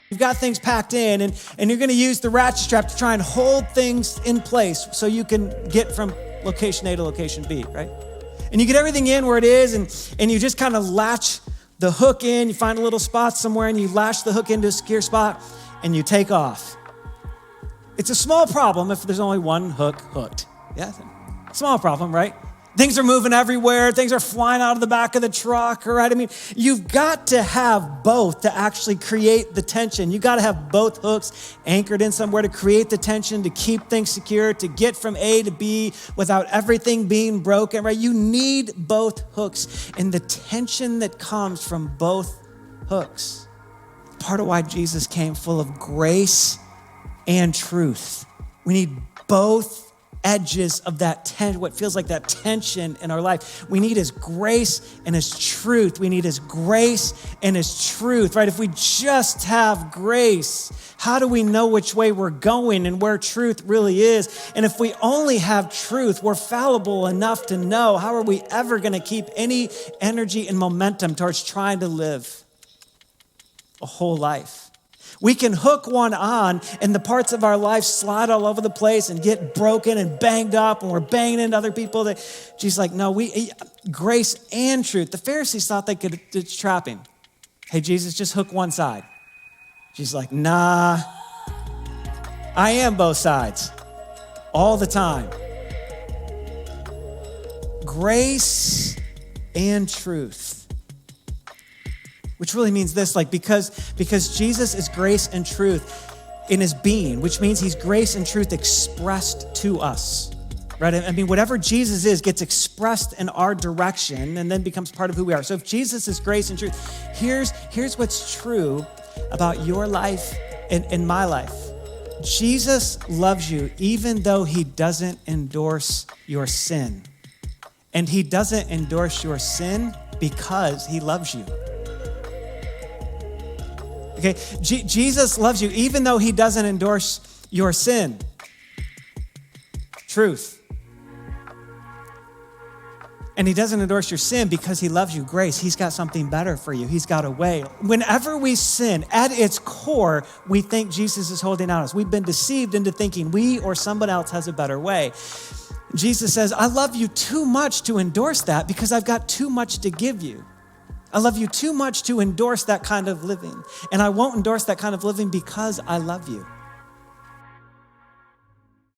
You've got things packed in, and you're gonna use the ratchet strap to try and hold things in place so you can get from location A to location B, right? And you get everything in where it is, and you just kind of latch the hook in, you find a little spot somewhere, and you lash the hook into a secure spot, and you take off. It's a small problem if there's only one hook hooked. Yeah, small problem, right? Things are moving everywhere. Things are flying out of the back of the truck, right? I mean, you've got to have both to actually create the tension. You've got to have both hooks anchored in somewhere to create the tension, to keep things secure, to get from A to B without everything being broken, right? You need both hooks and the tension that comes from both hooks. Part of why Jesus came full of grace and truth. We need both edges of that tension, what feels like that tension in our life. We need his grace and his truth. We need his grace and his truth, right? If we just have grace, how do we know which way we're going and where truth really is? And if we only have truth, we're fallible enough to know, how are we ever going to keep any energy and momentum towards trying to live a whole life? We can hook one on and the parts of our life slide all over the place and get broken and banged up, and we're banging into other people. She's like, no, grace and truth. The Pharisees thought they could trap him. Hey, Jesus, just hook one side. She's like, nah, I am both sides all the time. Grace and truth. Which really means this, like, because Jesus is grace and truth in his being, which means he's grace and truth expressed to us, right? I mean, whatever Jesus is gets expressed in our direction and then becomes part of who we are. So if Jesus is grace and truth, here's what's true about your life and my life. Jesus loves you even though he doesn't endorse your sin. And he doesn't endorse your sin because he loves you. Okay, Jesus loves you even though he doesn't endorse your sin. Truth. And he doesn't endorse your sin because he loves you. Grace. He's got something better for you. He's got a way. Whenever we sin, at its core, we think Jesus is holding out us. We've been deceived into thinking we or someone else has a better way. Jesus says, I love you too much to endorse that because I've got too much to give you. I love you too much to endorse that kind of living. And I won't endorse that kind of living because I love you.